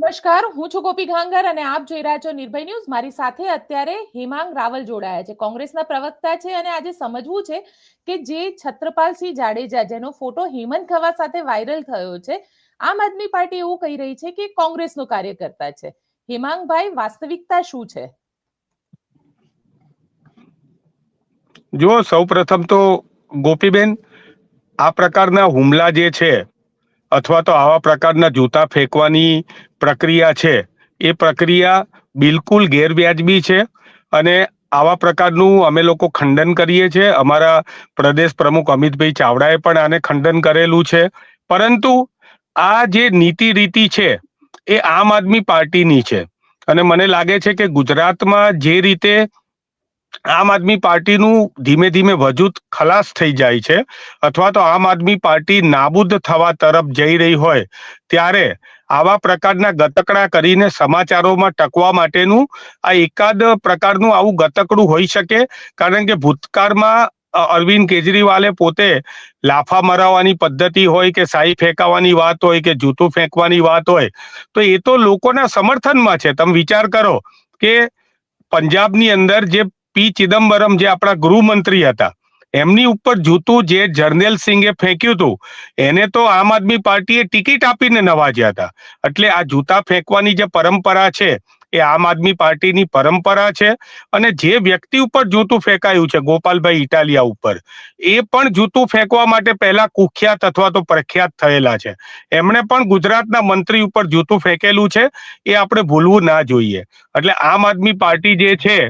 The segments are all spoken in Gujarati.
નમસ્કાર, હું છું ગોપી ઘાંગર અને આપ જોઈ રહ્યા છો નિર્ભય ન્યૂઝ. મારી સાથે અત્યારે હેમાંગ રાવલ જોડાયા છે, કોંગ્રેસના પ્રવક્તા છે અને આજે સમજવું છે કે જે છત્રપાલસિંહ જાડેજા જેનો ફોટો હેમંત ખવા સાથે વાયરલ થયો છે, આમ આદમી પાર્ટી એવું કહી રહી છે કે કોંગ્રેસનો કાર્યકર્તા છે. હેમાંગભાઈ, વાસ્તવિકતા શું છે? જો સૌપ્રથમ તો ગોપીબેન, આ પ્રકારના હુમલા જે છે અથવા તો આવા પ્રકારના જૂતા ફેંકવાની પ્રક્રિયા છે, એ પ્રક્રિયા બિલકુલ ગેરવ્યાજબી છે અને આવા પ્રકારનું અમે લોકો ખંડન કરીએ છીએ. અમારા પ્રદેશ પ્રમુખ અમિતભાઈ ચાવડાએ પણ આને ખંડન કરેલું છે. પરંતુ આ જે નીતિ રીતિ છે એ આમ આદમી પાર્ટીની છે અને મને લાગે છે કે ગુજરાતમાં જે રીતે આમ આદમી પાર્ટીનું ધીમે ધીમે વજૂદ ખલાસ થઈ જાય છે અથવા તો આમ આદમી પાર્ટી નાબૂદ થવા તરફ જઈ રહી હોય ત્યારે આવા પ્રકારના ગતકડા કરીને સમાચારોમાં ટકવા માટેનું આ એકાદ પ્રકારનું આવું ગતકડું હોઈ શકે. કારણ કે ભૂતકાળમાં અરવિંદ કેજરીવાલે પોતે લાફા મરાવવાની પદ્ધતિ હોય કે સાઈ ફેંકાવાની વાત હોય કે જૂતું ફેંકવાની વાત હોય તો એ તો લોકોના સમર્થનમાં છે. તમે વિચાર કરો કે પંજાબની અંદર જે પી ચિદમ્બરમ, જે આપણા ગૃહમંત્રી હતા, એમની ઉપર જૂતું જે જર્નેલ સિંઘે ફેંક્યું હતું, એને તો આમ આદમી પાર્ટીએ ટિકિટ આપીને નવાજ્યા હતા. એટલે આ જૂતા ફેંકવાની જે પરંપરા છે એ આમ આદમી પાર્ટીની પરંપરા છે. અને જે વ્યક્તિ ઉપર જૂતું ફેંકાયું છે, ગોપાલભાઈ ઇટાલિયા ઉપર, એ પણ જૂતું ફેંકવા માટે પહેલા કુખ્યાત અથવા તો પ્રખ્યાત થયેલા છે. એમણે પણ ગુજરાતના મંત્રી ઉપર જૂતું ફેંકેલું છે, એ આપણે ભૂલવું ના જોઈએ. એટલે આમ આદમી પાર્ટી જે છે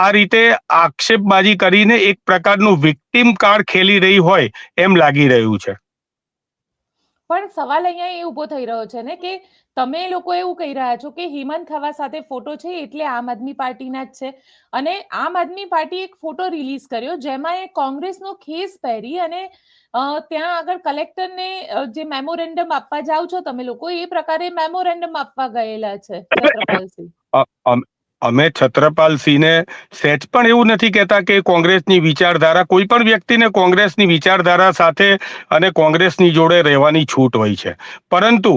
આ રીતે આક્ષેપબાજી કરીને એક પ્રકારનું વિક્ટિમ કાર્ડ ખેલી રહી હોય એમ લાગી રહ્યું છે. પણ સવાલ અહીંયા એ ઉભો થઈ રહ્યો છે ને કે તમે લોકો એવું કહી રહ્યા છો કે હેમંત ખવા સાથે ફોટો છે એટલે આમ આદમી પાર્ટીના જ છે, અને આમ આદમી પાર્ટી એક ફોટો રિલીઝ કર્યો જેમાં એ કોંગ્રેસનો ખેસ પહેરી અને ત્યાં આગળ કલેક્ટરને જે મેમોરેન્ડમ આપવા જાઓ છો તમે લોકો, એ પ્રકારે મેમોરેન્ડમ આપવા ગયેલા છે છત્રપાલસિંહ. અમે છત્રપાલસિંહને સહેજ પણ એવું નથી કહેતા કે કોંગ્રેસની વિચારધારા, કોઈ પણ વ્યક્તિને કોંગ્રેસની વિચારધારા સાથે અને કોંગ્રેસની જોડે રહેવાની છૂટ હોય છે. પરંતુ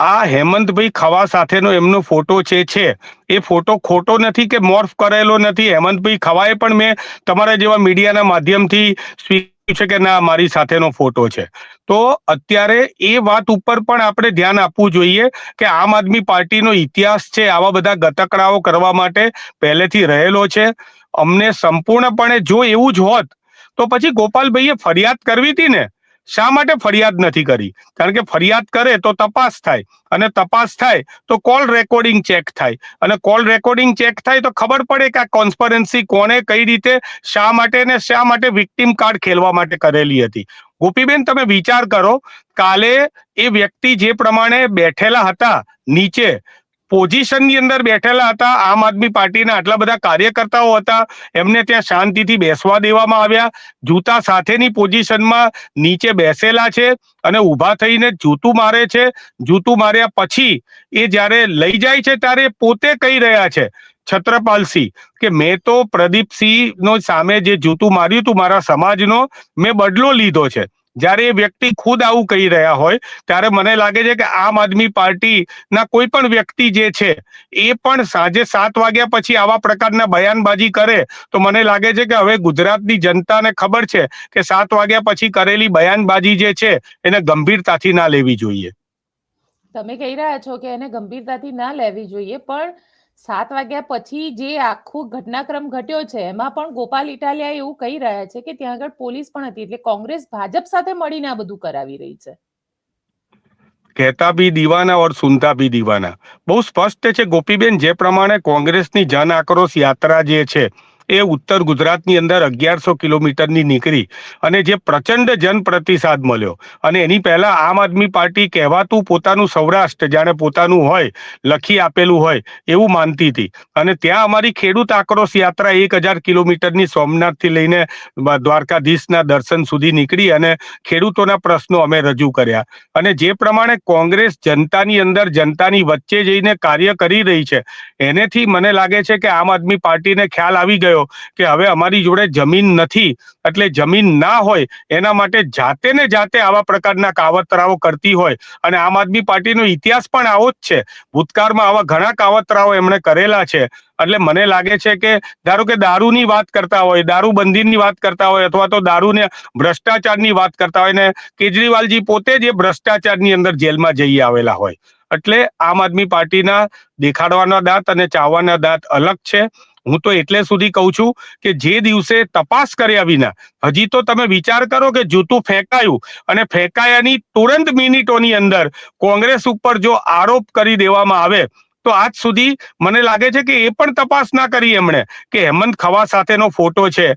આ હેમંતભાઈ ખવા સાથેનો એમનો ફોટો છે એ ફોટો ખોટો નથી કે મોર્ફ કરેલો નથી. હેમંતભાઈ ખવાએ પણ મેં તમારા જેવા મીડિયાના માધ્યમથી સ્વીકાર્યું છે કે ના, મારી સાથેનો ફોટો છે. તો અત્યારે એ વાત ઉપર પણ આપણે ધ્યાન આપવું જોઈએ કે આમ આદમી પાર્ટીનો ઇતિહાસ છે આવા બધા ગતકડાઓ કરવા માટે પહેલેથી રહેલો છે. અમને સંપૂર્ણપણે જો એવું જ હોત તો પછી ગોપાલભાઈએ ફરિયાદ કરવી હતી ને. શા માટે ફરિયાદ નથી કરી? કારણ કે ફરિયાદ કરે તો તપાસ થાય, અને તપાસ થાય તો કોલ રેકોર્ડિંગ ચેક થાય, અને કોલ રેકોર્ડિંગ ચેક થાય તો ખબર પડે કે આ કોન્સ્પરન્સી કોને કઈ રીતે, શા માટે વિક્ટિમ કાર્ડ ખેલવા માટે કરેલી હતી. ગોપીબેન, તમે વિચાર કરો, કાલે એ વ્યક્તિ જે પ્રમાણે બેઠેલા હતા નીચે પોઝિશનની અંદર બેઠેલા હતા, આમ આદમી પાર્ટીના આટલા બધા કાર્યકર્તાઓ હતા, એમને ત્યાં શાંતિથી બેસવા દેવામાં આવ્યા. જૂતા સાથેની પોઝિશનમાં નીચે બેસેલા છે અને ઊભા થઈને જૂતું મારે છે. જૂતું માર્યા પછી એ જ્યારે લઈ જાય છે ત્યારે પોતે કહી રહ્યા છે છત્રપાલસિંહ કે મેં તો પ્રદીપસિંહ નો સામે જે જૂતું માર્યું હતું મારા સમાજનો, મેં બદલો લીધો છે. જ્યારે એ વ્યક્તિ ખુદ આવું કહી રહ્યા હોય ત્યારે મને લાગે છે કે આમ આદમી પાર્ટીના કોઈ પણ વ્યક્તિ જે છે એ પણ સાંજે 7 વાગ્યા પછી આવા પ્રકારના બયાનબાજી કરે તો મને લાગે છે કે હવે ગુજરાતની જનતાને ખબર છે કે 7 વાગ્યા પછી કરેલી બયાનબાજી જે છે એને ગંભીરતાથી ના લેવી જોઈએ. તમે કહી રહ્યા છો કે એને ગંભીરતાથી ના લેવી જોઈએ, પણ 7 વાગ્યા પછી જે આખો ઘટનાક્રમ ઘટ્યો છે એમાં પણ ગોપાલ ઇટાલિયા એવું કહી રહ્યા છે કે ત્યાં આગળ પોલીસ પણ હતી, એટલે કોંગ્રેસ ભાજપ સાથે મળીને આ બધું કરાવી રહી છે. કહેતા ભી દીવાના ઓર સુનતા ભી દીવાના. બહુ સ્પષ્ટ છે ગોપીબેન, જે પ્રમાણે કોંગ્રેસની જન આક્રોશ યાત્રા જે છે એ ઉત્તર ગુજરાતની અંદર 1100 કિલોમીટરની નીકળી અને જે પ્રચંડ જન પ્રતિસાદ મળ્યો, અને એની પહેલા આમ આદમી પાર્ટી કહેવાતું પોતાનું સૌરાષ્ટ્ર જાણે પોતાનું હોય, લખી આપેલું હોય એવું માનતી હતી. અને ત્યાં અમારી ખેડૂત આક્રોશ યાત્રા 1000 કિલોમીટરની સોમનાથથી લઈને દ્વારકાધીશના દર્શન સુધી નીકળી અને ખેડૂતોના પ્રશ્નો અમે રજૂ કર્યા. અને જે પ્રમાણે કોંગ્રેસ જનતાની અંદર, જનતાની વચ્ચે જઈને કાર્ય કરી રહી છે, એનેથી મને લાગે છે કે આમ આદમી પાર્ટીને ખ્યાલ આવી ગયો કર્યો કે હવે અમારી જોડે જમીન નથી, એટલે જમીન ના હોય એના માટે જાતે ને જાતે આવા પ્રકારના કાવતરાઓ કરતી હોય. અને આમ આદમી પાર્ટીનો ઇતિહાસ પણ આવો જ છે. ભૂતકાળમાં આવા ઘણા કાવતરાઓ એમણે કરેલા છે. એટલે મને લાગે છે કે ધારો કે દારૂની વાત કરતા હોય, દારૂબંધીની વાત કરતા હોય, અથવા તો દારૂને ભ્રષ્ટાચારની વાત કરતા હોય, ને કેજરીવાલજી પોતે જ એ ભ્રષ્ટાચારની અંદર જેલમાં જઈ આવેલા હોય. એટલે આમ આદમી પાર્ટીના દેખાડવાના દાંત અને ચાવવાના દાંત અલગ છે. હું તો એટલે સુધી કહું છું કે જે દિવસે તપાસ કર્યા વિના, હજી તો તમે વિચાર કરો કે જૂતું ફેંકાયું અને ફેંકાયાની તુરંત મિનિટોની અંદર કોંગ્રેસ ઉપર જો આરોપ કરી દેવામાં આવે, તો આજ સુધી મને લાગે છે કે એ પણ તપાસ ના કરી એમણે કે હેમંત ખવા સાથેનો ફોટો છે.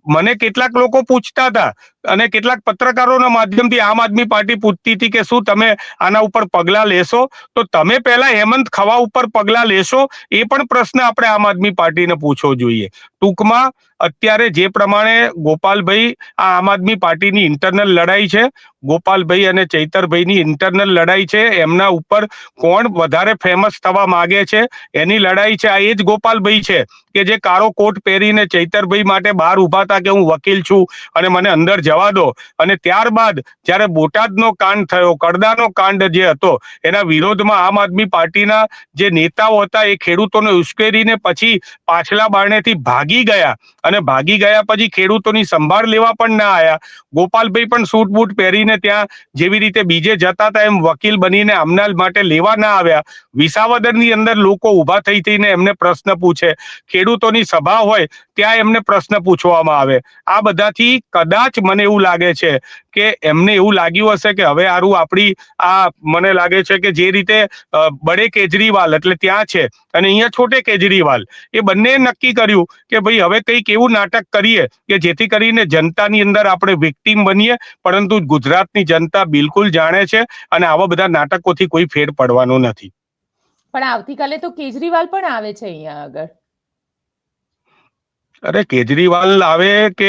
મને કેટલાક લોકો પૂછતા હતા અને કેટલાક પત્રકારોના માધ્યમથી આમ આદમી પાર્ટી પૂછતી હતી કે શું તમે આના ઉપર પગલાં લેશો? તો તમે પહેલા હેમંત ખવા ઉપર પગલાં લેશો, એ પણ પ્રશ્ન આપણે આમ આદમી પાર્ટીને પૂછવો જોઈએ. ટૂંકમાં અત્યારે જે પ્રમાણે ગોપાલભાઈ, આ આમ આદમી પાર્ટીની ઇન્ટરનલ લડાઈ છે, ગોપાલભાઈ અને ચૈતરભાઈની ઇન્ટરનલ લડાઈ છે. એમના ઉપર કોણ વધારે ફેમસ થવા માંગે છે એની લડાઈ છે. આ એ જ ગોપાલભાઈ છે કે જે કાળો કોટ પહેરીને ચૈતરભાઈ માટે બહાર ઉભા હતા કે હું વકીલ છું અને મને અંદર જવા દો. અને ત્યારબાદ જ્યારે બોટાદનો કાંડ થયો, કડદાનો કાંડ જે હતો, એના વિરોધમાં આમ આદમી પાર્ટીના જે નેતાઓ હતા એ ખેડૂતોને ઉશ્કેરીને પછી પાછલા બારણેથી ભાગી ગયા. અને ભાગી ગયા પછી ખેડૂતોની સંભાળ લેવા પણ ના આવ્યા. ગોપાલભાઈ પણ સૂટ બૂટ પહેરીને ત્યાં જેવી રીતે બીજે જતા હતા એમ વકીલ બનીને આમના માટે લેવા ના આવ્યા. વિસાવદરની અંદર લોકો ઉભા થઈને એમને પ્રશ્ન પૂછે, ખેડૂતોની સભા હોય ત્યાં એમને પ્રશ્ન પૂછવામાં આવે. આ બધાથી કદાચ મને એવું લાગે છે કે એમને એવું લાગ્યું હશે કે હવે આરું આપણી આ, મને લાગે છે કે જે રીતે બડે કેજરીવાલ એટલે ત્યાં છે અને અહીંયા છોટે કેજરીવાલ, એ બંને નક્કી કર્યું કે ભાઈ હવે કંઈક એવું નાટક કરીએ કે જેથી કરીને જનતાની અંદર આપણે વિક્ટીમ બનીએ. પરંતુ ગુજરાતની જનતા બિલકુલ જાણે છે અને આવા બધા નાટકોથી કોઈ ફેર પડવાનો નથી. પણ આવતીકાલે તો કેજરીવાલ પણ આવે છે અહીંયા આગળ. અરે કેજરીવાલ આવે કે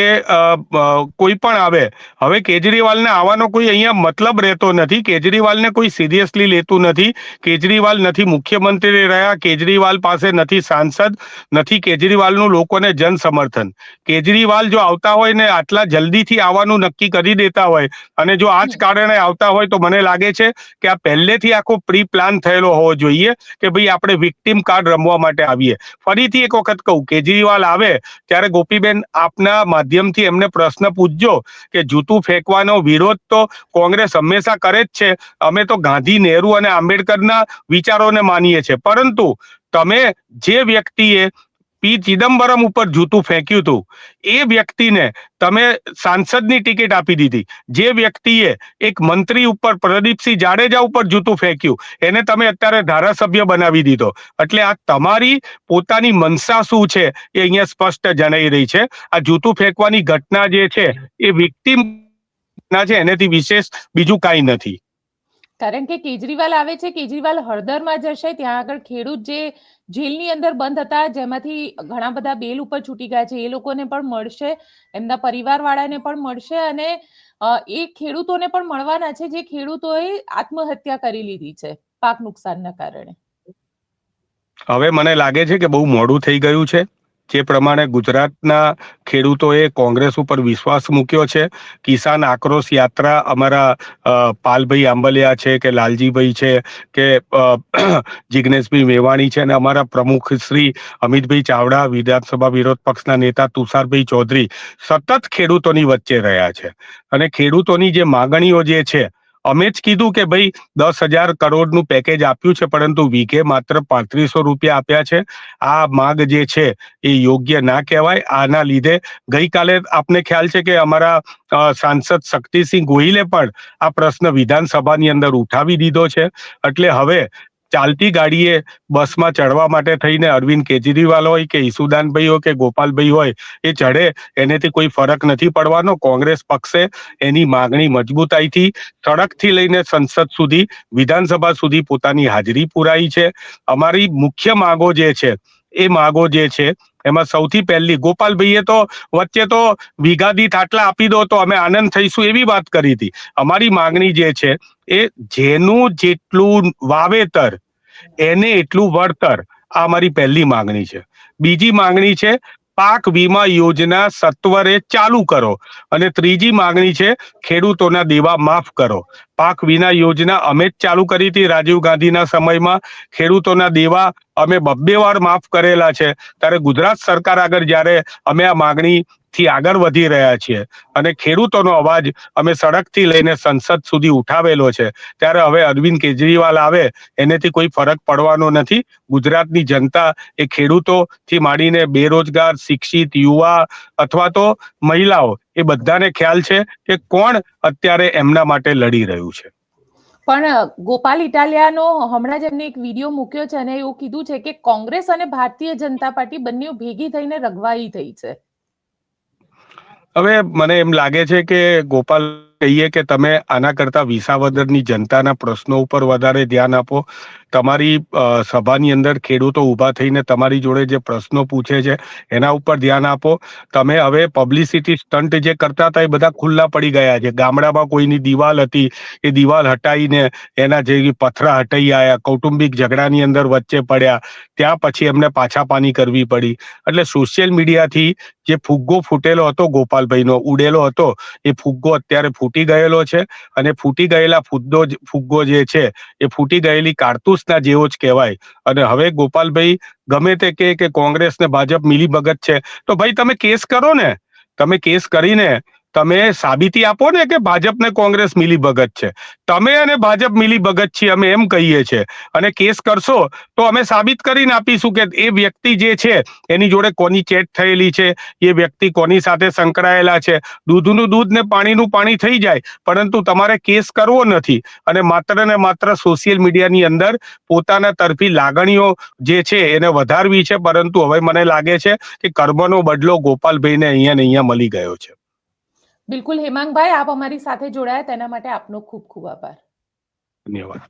કોઈ પણ આવે, હવે કેજરીવાલને આવવાનો કોઈ અહીંયા મતલબ રહેતો નથી. કેજરીવાલને કોઈ સિરિયસલી લેતું નથી. કેજરીવાલ નથી મુખ્યમંત્રી રહ્યા, કેજરીવાલ પાસે નથી સાંસદ, નથી કેજરીવાલનું લોકોને જન સમર્થન. કેજરીવાલ જો આવતા હોય ને આટલા જલ્દીથી આવવાનું નક્કી કરી દેતા હોય અને જો આ જ કારણે આવતા હોય, તો મને લાગે છે કે આ પહેલેથી આખો પ્રી પ્લાન થયેલો હોવો જોઈએ કે ભાઈ આપણે વિક્ટીમ કાર્ડ રમવા માટે આવીએ. ફરીથી એક વખત કહું, કેજરીવાલ આવે ત્યારે ગોપીબેન આપના માધ્યમથી એમને પ્રશ્ન પૂછજો કે જૂતું ફેંકવાનો વિરોધ તો કોંગ્રેસ હંમેશા કરે જ છે. અમે તો ગાંધી, નહેરુ અને આંબેડકરના વિચારોને માનીએ છીએ. પરંતુ તમે જે વ્યક્તિએ પી ચિદમ્બરમ ઉપર જૂતું ફેંક્યું હતું, એ વ્યક્તિને તમે સાંસદની ટિકિટ આપી દીધી. જે વ્યક્તિએ એક મંત્રી ઉપર, પ્રદીપસિંહ જાડેજા ઉપર જૂતું ફેંક્યું, એને તમે અત્યારે ધારાસભ્ય બનાવી દીધો. એટલે આ તમારી પોતાની મનસા શું છે એ અહીંયા સ્પષ્ટ જણાઈ રહી છે. આ જૂતું ફેંકવાની ઘટના જે છે એ વિક્ટીમ ના છે, એનાથી વિશેષ બીજું કાંઈ નથી. કારણ કે કેજરીવાલ આવે છે, કેજરીવાલ હળદરમાં જશે, ત્યાં આગળ ખેડૂત જે જેલની અંદર બંધ હતા, જેમાંથી ઘણા બધા બેલ ઉપર છૂટી ગયા છે, એ લોકોને પણ મળશે, એમના પરિવારવાળાને પણ મળશે અને એ ખેડૂતોને પણ મળવાના છે જે ખેડૂતોએ આત્મહત્યા કરી લીધી છે પાક નુકસાનના કારણે. હવે મને લાગે છે કે બહુ મોડું થઈ ગયું છે. જે પ્રમાણે ગુજરાતના ખેડૂતોએ કોંગ્રેસ ઉપર વિશ્વાસ મૂક્યો છે, કિસાન આક્રોશ યાત્રા અમારા પાલભાઈ આંબલિયા છે કે લાલજીભાઈ છે કે જિગ્નેશભાઈ મેવાણી છે અને અમારા પ્રમુખ શ્રી અમિતભાઈ ચાવડા, વિધાનસભા વિરોધ પક્ષના નેતા તુષારભાઈ ચૌધરી સતત ખેડૂતોની વચ્ચે રહ્યા છે. અને ખેડૂતોની જે માગણીઓ જે છે, અમે જ કીધું કે ભાઈ 10,000 કરોડનું પેકેજ આપ્યું છે, પરંતુ વીઘે માત્ર 3500 રૂપિયા આપ્યા છે. આ માગ જે છે એ યોગ્ય ના કહેવાય. આના લીધે ગઈકાલે આપને ખ્યાલ છે કે અમારા સાંસદ શક્તિસિંહ ગોહિલે પણ આ પ્રશ્ન વિધાનસભાની અંદર ઉઠાવી દીધો છે. એટલે હવે ચાલતી ગાડીએ બસમાં ચડવા માટે થઈને અરવિંદ કેજરીવાલ હોય કે ઈસુદાનભાઈ હોય કે ગોપાલભાઈ હોય, એ ચડે એનેથી કોઈ ફરક નથી પડવાનો. કોંગ્રેસ પક્ષે એની માગણી મજબૂતાઈથી સડકથી લઈને સંસદ સુધી, વિધાનસભા સુધી પોતાની હાજરી પુરાઈ છે. અમારી મુખ્ય માગો જે છે, એ માગો જે છે એમાં સૌથી પહેલી, ગોપાલભાઈએ તો વચ્ચે તો વીઘા દીઠ આટલા આપી દો તો અમે આનંદ થઈશું એવી વાત કરી હતી. અમારી માગણી જે છે એ જેનું જેટલું વાવેતર એને એટલું વળતર, આ અમારી પહેલી માગણી છે. બીજી માગણી છે પાક વીમા યોજના સત્વરે ચાલુ કરો. અને ત્રીજી માંગણી છે ખેડૂતોના દેવા માફ કરો. પાક વીમા યોજના અમે જ ચાલુ કરી હતી રાજીવ ગાંધીના સમયમાં. ખેડૂતોના દેવા અમે 2 વાર માફ કરેલા છે. ત્યારે ગુજરાત સરકાર આગળ જ્યારે અમે આ માંગણી થી આગળ વધી રહ્યા છીએ અને ખેડૂતોનો અવાજ અમે સડકથી લઈને સંસદ સુધી ઉઠાવેલો છે, ત્યારે હવે અરવિંદ કેજરીવાલ આવે એનેથી કોઈ ફરક પડવાનો નથી. ગુજરાતની જનતા એ ખેડૂતોથી માંડીને બેરોજગાર, શિક્ષિત, યુવા અથવા તો મહિલાઓ એ બધાને ખ્યાલ છે કે કોણ અત્યારે એમના માટે લડી રહ્યું છે. પણ ગોપાલ ઇટાલિયાનો હમણાં જ એમને એક વિડીયો મૂક્યો છે અને એવું કીધું છે કે કોંગ્રેસ અને ભારતીય જનતા પાર્ટી બંને ભેગી થઈને રઘવાઈ થઈ છે. હવે મને એમ લાગે છે કે ગોપાલ કહીએ કે તમે આના કરતા વિસાવદરની જનતાના પ્રશ્નો ઉપર વધારે ધ્યાન આપો. તમારી સભાની અંદર ખેડૂતો ઊભા થઈને તમારી જોડે જે પ્રશ્નો પૂછે છે એના ઉપર ધ્યાન આપો. તમે હવે પબ્લિસિટી સ્ટન્ટ જે કરતા હતા એ બધા ખુલ્લા પડી ગયા છે. ગામડામાં કોઈની દિવાલ હતી એ દિવાલ હટાવીને એના જે પથરા હટાઈ આવ્યા, કૌટુંબિક ઝઘડાની અંદર વચ્ચે પડ્યા, ત્યાં પછી એમને પાછા પાની કરવી પડી. એટલે સોશિયલ મીડિયાથી જે ફુગ્ગો ફૂટેલો હતો ગોપાલભાઈનો, ઉડેલો હતો, એ ફુગ્ગો અત્યારે ફૂટી ગયેલો છે. અને ફૂટી ગયેલા ફુગ્ગો જે છે એ ફૂટી ગયેલી કારતૂસના જેવો જ કહેવાય. અને હવે ગોપાલભાઈ ગમે તે કે કોંગ્રેસ ને ભાજપ મિલીભગત છે, તો ભાઈ તમે કેસ કરો ને. તમે કેસ કરીને તમે સાબિતી આપો ને કે ભાજપ ને કોંગ્રેસ મિલીભગત છે. તમે અને ભાજપ મિલીભગત છીએ અમે એમ કહીએ છીએ, અને કેસ કરશો તો અમે સાબિત કરીને આપીશું કે એ વ્યક્તિ જે છે એની જોડે કોની ચેટ થયેલી છે, એ વ્યક્તિ કોની સાથે સંકળાયેલા છે. દૂધનું દૂધ ને પાણીનું પાણી થઈ જાય, પરંતુ તમારે કેસ કરવો નથી. અને માત્ર ને માત્ર સોશિયલ મીડિયાની અંદર પોતાના તરફી લાગણીઓ જે છે એને વધારવી છે. પરંતુ હવે મને લાગે છે કે કર્મનો બદલો ગોપાલભાઈને અહીંયા ને અહીંયા મળી ગયો છે. બિલકુલ હેમાંગભાઈ, આપ અમારી સાથે જોડાયા તેના માટે આપનો ખૂબ ખૂબ આભાર. ધન્યવાદ.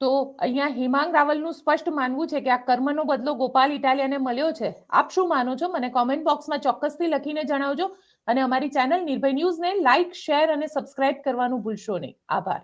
તો અહીંયા હેમાંગ રાવલનું સ્પષ્ટ માનવું છે કે આ કર્મનો બદલો ગોપાલ ઇટાલિયાને મળ્યો છે. આપ શું માનો છો મને કોમેન્ટ બોક્સમાં ચોક્કસથી લખીને જણાવજો. અને અમારી ચેનલ નિર્ભય ન્યૂઝને લાઇક, શેર અને સબસ્ક્રાઇબ કરવાનું ભૂલશો નહીં. આભાર.